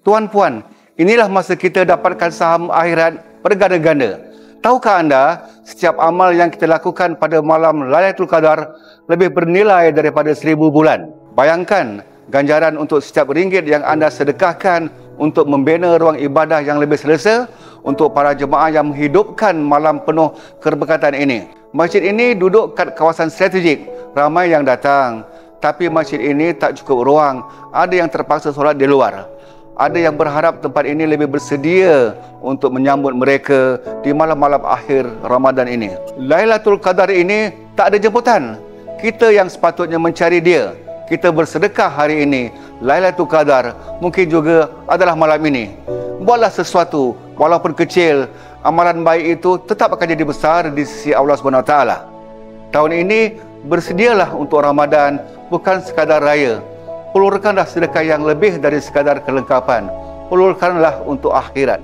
Tuan-puan, inilah masa kita dapatkan saham akhirat berganda-ganda. Tahukah anda, setiap amal yang kita lakukan pada malam Lailatul Qadar lebih bernilai daripada 1000 bulan. Bayangkan ganjaran untuk setiap ringgit yang anda sedekahkan untuk membina ruang ibadah yang lebih selesa untuk para jemaah yang menghidupkan malam penuh keberkatan ini. Masjid ini duduk kat kawasan strategik, ramai yang datang. Tapi masjid ini tak cukup ruang, ada yang terpaksa solat di luar. Ada yang berharap tempat ini lebih bersedia untuk menyambut mereka di malam-malam akhir Ramadan ini. Lailatul Qadar ini tak ada jemputan. Kita yang sepatutnya mencari dia. Kita bersedekah hari ini. Lailatul Qadar mungkin juga adalah malam ini. Buatlah sesuatu, walaupun kecil, amalan baik itu tetap akan jadi besar di sisi Allah SWT. Tahun ini bersedialah untuk Ramadan, bukan sekadar raya. Hulurkanlah sedekah yang lebih dari sekadar kelengkapan. Hulurkanlah untuk akhirat.